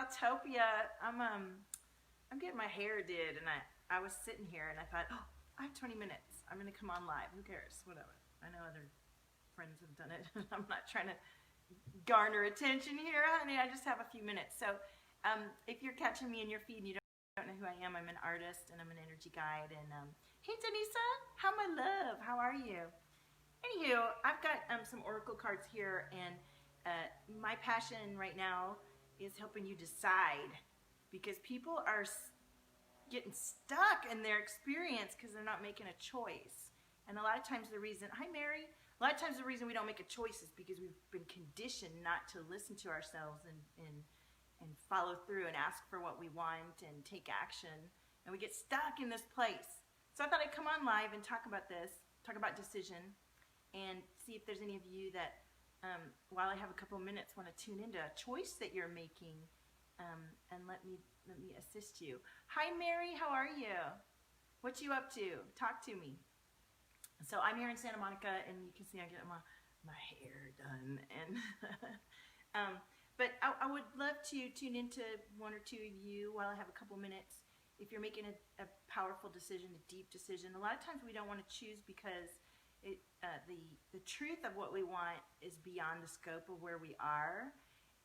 Valtopia. I'm getting my hair did, and I was sitting here, and I thought, oh, I have 20 minutes. I'm gonna come on live. Who cares? Whatever. I know other friends have done it. I'm not trying to garner attention here, honey. I just have a few minutes. So, if you're catching me in your feed and you don't know who I am, I'm an artist and I'm an energy guide. And hey, Denisa, how my love? How are you? Anywho, I've got some oracle cards here, and my passion right now is helping you decide, because people are getting stuck in their experience because they're not making a choice. And a lot of times the reason, hi Mary, a lot of times the reason we don't make a choice is because we've been conditioned not to listen to ourselves and follow through and ask for what we want and take action, and we get stuck in this place. So I thought I'd come on live and talk about this, talk about decision, and see if there's any of you that, while I have a couple minutes, want to tune into a choice that you're making, and let me assist you. Hi Mary, how are you? What you up to? Talk to me. So I'm here in Santa Monica, and you can see I get my hair done, and but I would love to tune into one or two of you while I have a couple minutes. If you're making a powerful decision, a deep decision, a lot of times we don't want to choose because the truth of what we want is beyond the scope of where we are,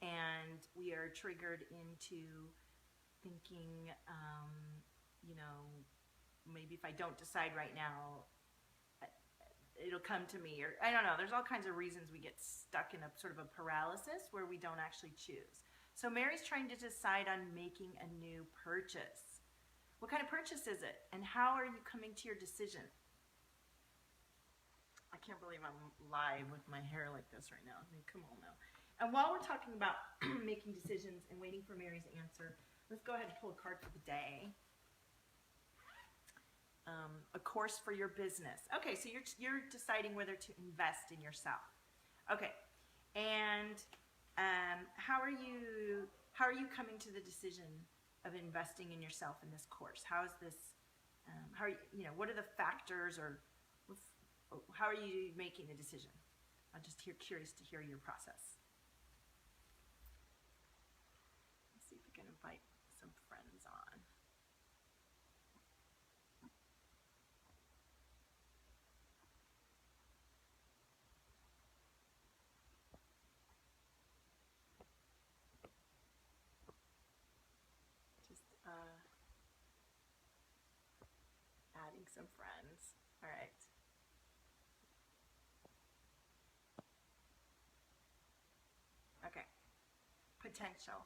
and we are triggered into thinking, you know, maybe if I don't decide right now, it'll come to me, or I don't know. There's all kinds of reasons we get stuck in a sort of a paralysis where we don't actually choose. So Mary's trying to decide on making a new purchase. What kind of purchase is it, and how are you coming to your decision? I can't believe I'm live with my hair like this right now. I mean, come on now. And while we're talking about making decisions and waiting for Mary's answer, let's go ahead and pull a card for the day. A course for your business. Okay, so you're deciding whether to invest in yourself. Okay, and how are you coming to the decision of investing in yourself in this course? How is this? How are you know? What are the factors, or how are you making the decision? I'm just curious to hear your process. Let's see if we can invite some friends on. Just adding some friends. All right. Okay. Potential.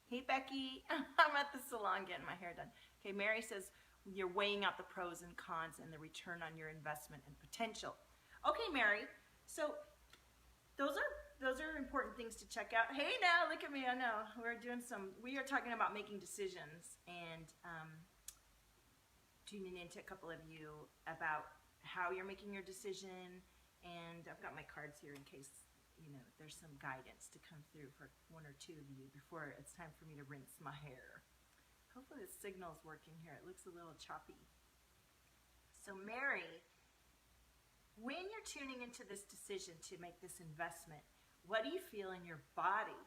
Hey, Becky. I'm at the salon getting my hair done. Okay, Mary says you're weighing out the pros and cons and the return on your investment and potential. Okay, Mary. So those are important things to check out. Hey, now look at me. I know we are talking about making decisions, and tuning into a couple of you about how you're making your decision. And I've got my cards here in case, you know, there's some guidance to come through for one or two of you before it's time for me to rinse my hair. Hopefully the signal's working here. It looks a little choppy. So Mary, when you're tuning into this decision to make this investment, what do you feel in your body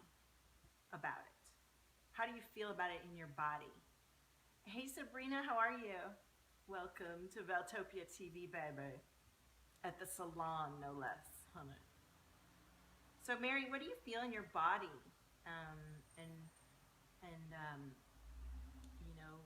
about it? How do you feel about it in your body? Hey Sabrina, how are you? Welcome to Valtopia TV, baby. At the salon, no less, honey. So Mary, what do you feel in your body? You know,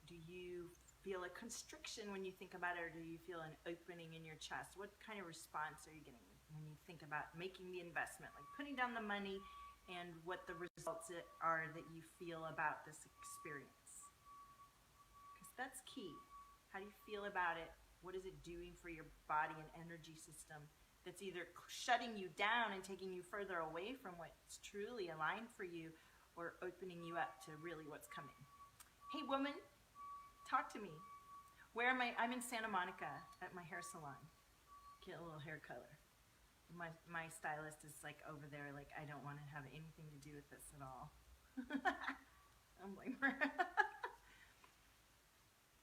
do you feel a constriction when you think about it, or do you feel an opening in your chest? What kind of response are you getting when you think about making the investment, like putting down the money, and what the results are that you feel about this experience? Because that's key. How do you feel about it? What is it doing for your body and energy system that's either shutting you down and taking you further away from what's truly aligned for you, or opening you up to really what's coming? Hey woman, talk to me. Where am I? I'm in Santa Monica at my hair salon. Get a little hair color. My stylist is like over there, like, I don't want to have anything to do with this at all. I'm like,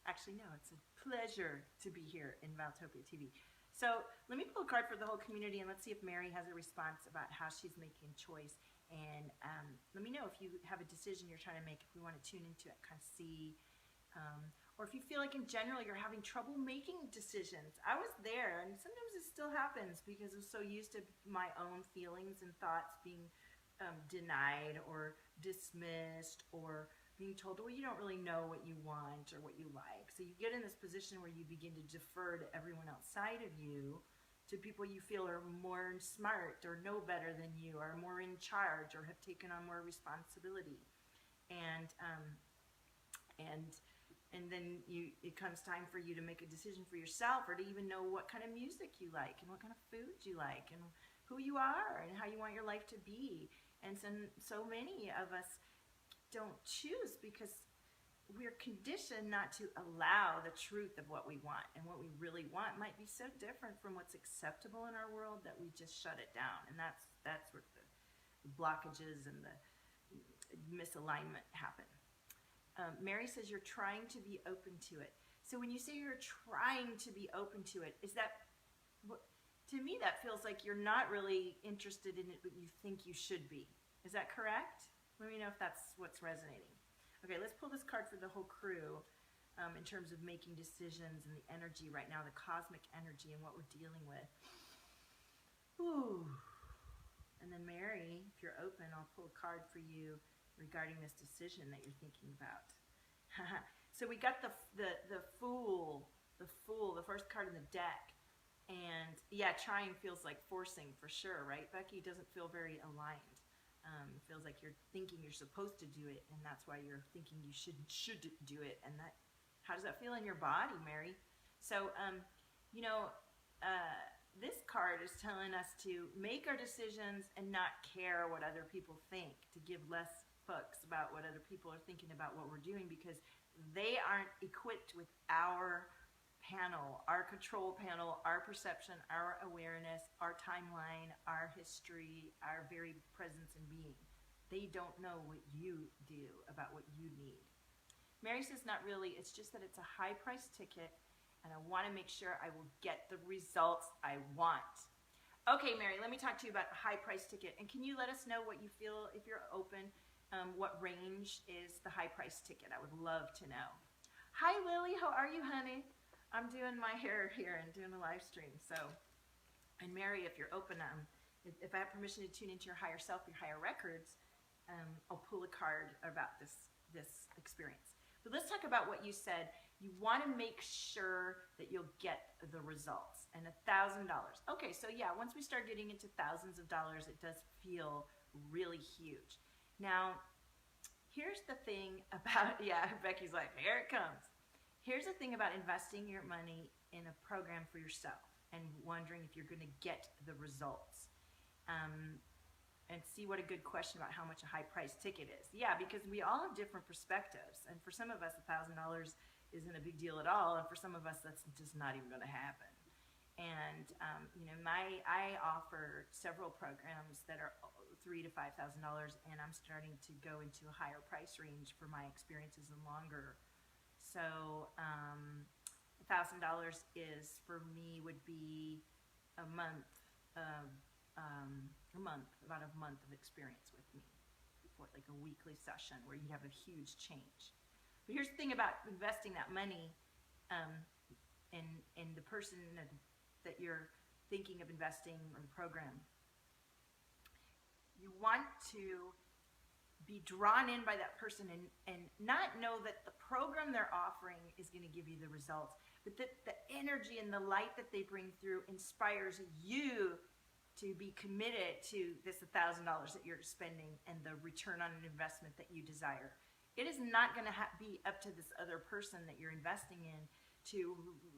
actually, no, it's a pleasure to be here in Valtopia TV. So let me pull a card for the whole community, and let's see if Mary has a response about how she's making a choice. And let me know if you have a decision you're trying to make, if we want to tune into it, kind of see. Or if you feel like in general you're having trouble making decisions. I was there, and sometimes it still happens because I'm so used to my own feelings and thoughts being denied or dismissed, or being told, well, you don't really know what you want or what you like. So you get in this position where you begin to defer to everyone outside of you, to people you feel are more smart or know better than you, are more in charge or have taken on more responsibility. And then it comes time for you to make a decision for yourself, or to even know what kind of music you like and what kind of food you like and who you are and how you want your life to be. And so many of us don't choose because we're conditioned not to allow the truth of what we want, and what we really want might be so different from what's acceptable in our world that we just shut it down. And that's where the blockages and the misalignment happen. Mary says you're trying to be open to it. So when you say you're trying to be open to it, is that, to me that feels like you're not really interested in it, but you think you should be. Is that correct? Let me know if that's what's resonating. Okay, let's pull this card for the whole crew in terms of making decisions and the energy right now, the cosmic energy and what we're dealing with. Ooh. And then Mary, if you're open, I'll pull a card for you regarding this decision that you're thinking about. So we got the Fool, the first card in the deck. And yeah, trying feels like forcing for sure, right? Becky doesn't feel very aligned. Feels like you're thinking you're supposed to do it, and that's why you're thinking you should do it. And that, how does that feel in your body, Mary? So, this card is telling us to make our decisions and not care what other people think, to give less fucks about what other people are thinking about what we're doing, because they aren't equipped with our panel, our control panel, our perception, our awareness, our timeline, our history, our very presence and being. They don't know what you do about what you need. Mary says not really, it's just that it's a high price ticket, and I want to make sure I will get the results I want. Okay, Mary, let me talk to you about the high price ticket. And can you let us know what you feel, if you're open, what range is the high price ticket? I would love to know. Hi, Lily, how are you, honey? I'm doing my hair here and doing a live stream. So, and Mary, if you're open, if I have permission to tune into your higher self, your higher records, I'll pull a card about this experience. But let's talk about what you said. You want to make sure that you'll get the results, and $1,000. Okay, so yeah, once we start getting into thousands of dollars, it does feel really huge. Now, here's the thing about, yeah, Becky's like, here it comes. Here's the thing about investing your money in a program for yourself and wondering if you're going to get the results. And see what a good question about how much a high price ticket is. Yeah, because we all have different perspectives. And for some of us, $1,000 isn't a big deal at all. And for some of us, that's just not even going to happen. And, I offer several programs that are $3,000 to $5,000, and I'm starting to go into a higher price range for my experiences and longer. So $1,000 is, for me, would be a month of about a month of experience with me, for like a weekly session where you have a huge change. But here's the thing about investing that money in the person that you're thinking of investing in the program. You want to be drawn in by that person and not know that the program they're offering is going to give you the results, but that the energy and the light that they bring through inspires you to be committed to this $1,000 that you're spending and the return on an investment that you desire. It is not going to be up to this other person that you're investing in to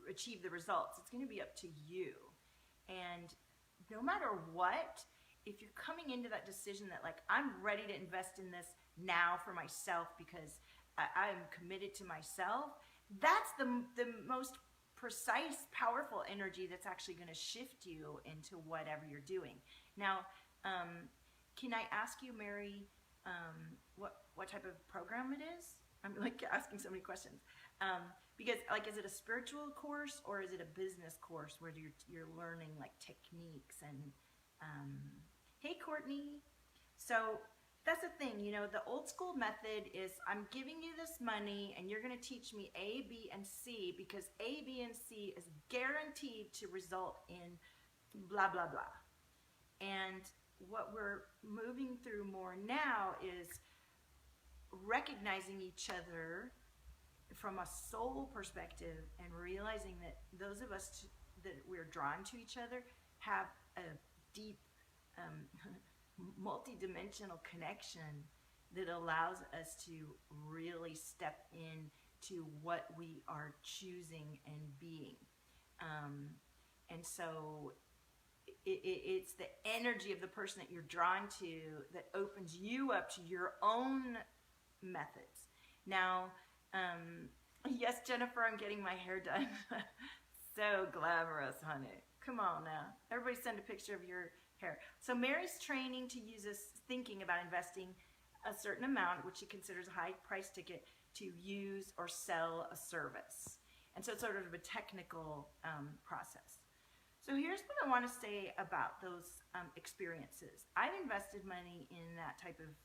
achieve the results. It's going to be up to you. And no matter what, if you're coming into that decision that, like, I'm ready to invest in this now for myself because I'm committed to myself, that's the most precise, powerful energy that's actually going to shift you into whatever you're doing. Now, can I ask you, Mary, what type of program it is? I'm like asking so many questions. Because, like, is it a spiritual course or is it a business course where you're learning like techniques and hey Courtney. So that's the thing, you know, the old school method is I'm giving you this money and you're going to teach me A, B, and C because A, B, and C is guaranteed to result in blah, blah, blah. And what we're moving through more now is recognizing each other from a soul perspective and realizing that those of us that we're drawn to each other have a deep multi-dimensional connection that allows us to really step into what we are choosing and being. And so it's the energy of the person that you're drawn to that opens you up to your own methods. Now, yes, Jennifer, I'm getting my hair done. So glamorous, honey. Come on now. Everybody send a picture of your hair. So Mary's training to use this, thinking about investing a certain amount, which she considers a high price ticket, to use or sell a service. And so it's sort of a technical process. So here's what I want to say about those experiences. I've invested money in that type of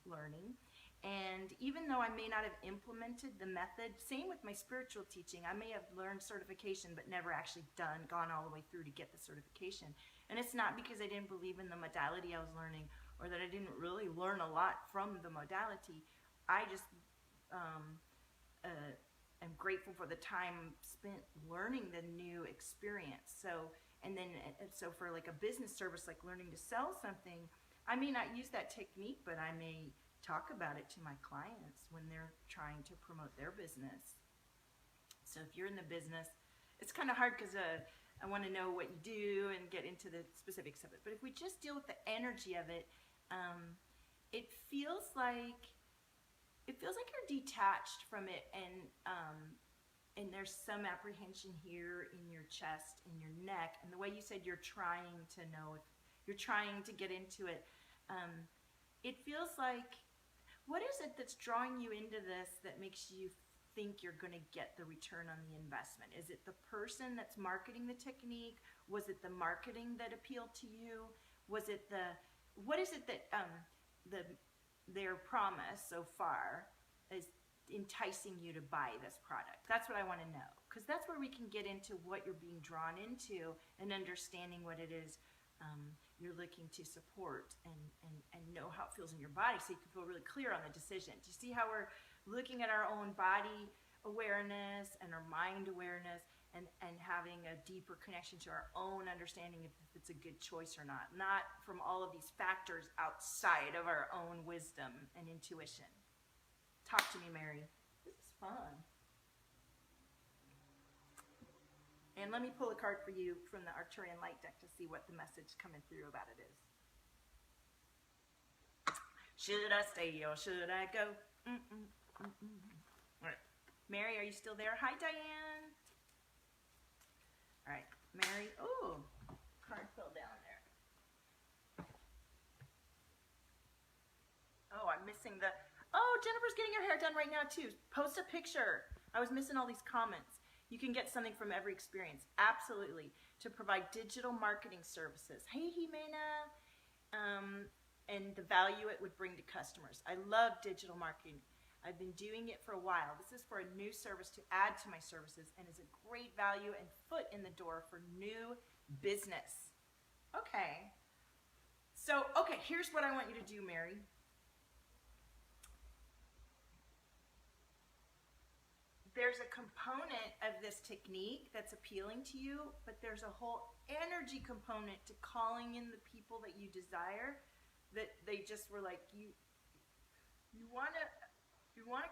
learning. And even though I may not have implemented the method, same with my spiritual teaching, I may have learned certification but never actually gone all the way through to get the certification. And it's not because I didn't believe in the modality I was learning or that I didn't really learn a lot from the modality. I just am grateful for the time spent learning the new experience. So for like a business service, like learning to sell something, I may not use that technique, but I may talk about it to my clients when they're trying to promote their business. So if you're in the business, it's kind of hard because I want to know what you do and get into the specifics of it. But if we just deal with the energy of it, it feels like you're detached from it, and there's some apprehension here in your chest, in your neck, and the way you said you're trying to know, if you're trying to get into it, it feels like, what is it that's drawing you into this that makes you think you're going to get the return on the investment? Is it the person that's marketing the technique? Was it the marketing that appealed to you? Was it what is it that their promise so far is enticing you to buy this product? That's what I want to know, because that's where we can get into what you're being drawn into and understanding what it is you're looking to support and know how it feels in your body, so you can feel really clear on the decision. Do you see how we're looking at our own body awareness and our mind awareness and having a deeper connection to our own understanding if it's a good choice or not from all of these factors outside of our own wisdom and intuition? Talk to me, Mary. This is fun. And let me pull a card for you from the Arcturian Light deck to see what the message coming through about it is. Should I stay or should I go? All right. Mary, are you still there? Hi, Diane. All right. Mary. Oh, card fell down there. Oh, I'm missing the... Oh, Jennifer's getting her hair done right now, too. Post a picture. I was missing all these comments. You can get something from every experience. Absolutely. To provide digital marketing services. Hey, Jimena. And the value it would bring to customers. I love digital marketing. I've been doing it for a while. This is for a new service to add to my services and is a great value and foot in the door for new business. Okay. So, here's what I want you to do, Mary. There's a component of this technique that's appealing to you, but there's a whole energy component to calling in the people that you desire, that they just were like, you want to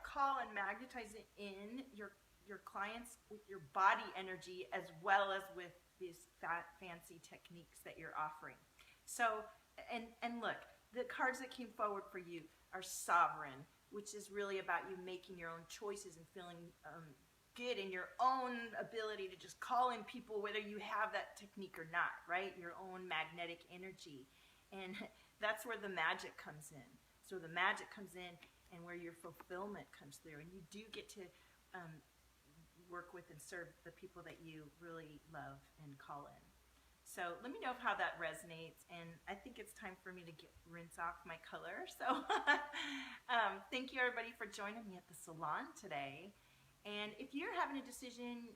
call and magnetize it in your clients with your body energy as well as with these fancy techniques that you're offering. So, and look, the cards that came forward for you are sovereign, which is really about you making your own choices and feeling good in your own ability to just call in people whether you have that technique or not, right? Your own magnetic energy. And that's where the magic comes in. So the magic comes in and where your fulfillment comes through. And you do get to work with and serve the people that you really love and call in. So let me know how that resonates, and I think it's time for me to rinse off my color. So thank you everybody for joining me at the salon today. And if you're having a decision,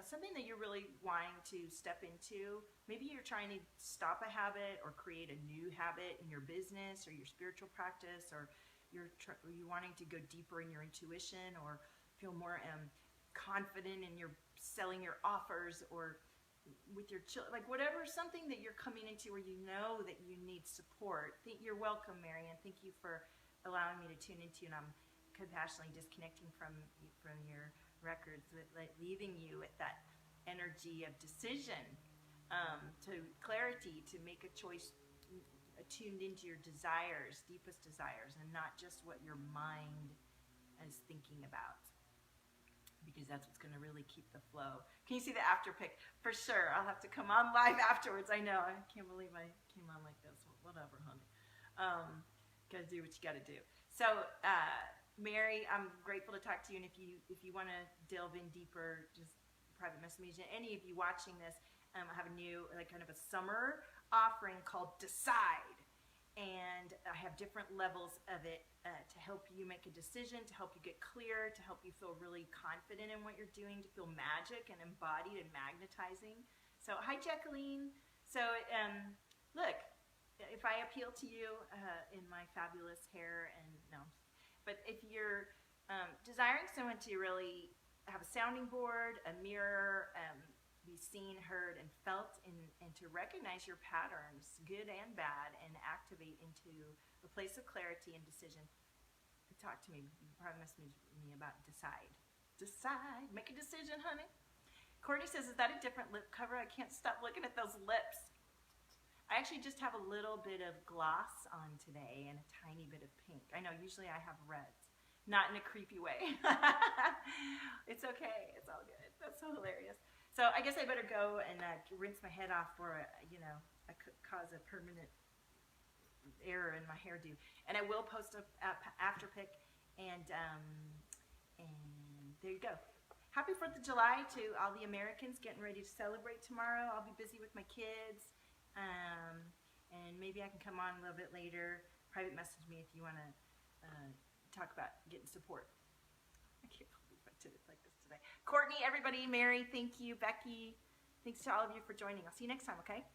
something that you're really wanting to step into, maybe you're trying to stop a habit or create a new habit in your business or your spiritual practice, or you're wanting to go deeper in your intuition or feel more confident in your selling your offers, or with your children, like whatever, something that you're coming into where you know that you need support. You're welcome, Marianne. Thank you for allowing me to tune into, and I'm compassionately disconnecting from your records, with like leaving you with that energy of decision, to clarity, to make a choice attuned into your desires, deepest desires, and not just what your mind is thinking about, because that's what's going to really keep the flow. Can you see the after pic? For sure. I'll have to come on live afterwards. I know. I can't believe I came on like this. Whatever, honey. Got to do what you got to do. So, Mary, I'm grateful to talk to you. And if you want to delve in deeper, just private message me. Any of you watching this, I have a new, like, kind of a summer offering called Decide. And I have different levels of it to help you make a decision, to help you get clear, to help you feel really confident in what you're doing, to feel magic and embodied and magnetizing. So, hi, Jacqueline. So, look, if I appeal to you in my fabulous hair, and no, but if you're desiring someone to really have a sounding board, a mirror, be seen, heard, and felt, and to recognize your patterns, good and bad, and activate into a place of clarity and decision, talk to me. You probably message me about Decide. Decide. Make a decision, honey. Courtney says, is that a different lip cover? I can't stop looking at those lips. I actually just have a little bit of gloss on today and a tiny bit of pink. I know, usually I have reds. Not in a creepy way. It's okay. It's all good. That's so hilarious. So I guess I better go and rinse my head off before I could cause a permanent error in my hairdo. And I will post a after pic, and there you go. Happy 4th of July to all the Americans getting ready to celebrate tomorrow. I'll be busy with my kids, and maybe I can come on a little bit later. Private message me if you want to talk about getting support. I can't believe I did it like this today. Courtney, everybody, Mary, thank you. Becky, thanks to all of you for joining. I'll see you next time, okay?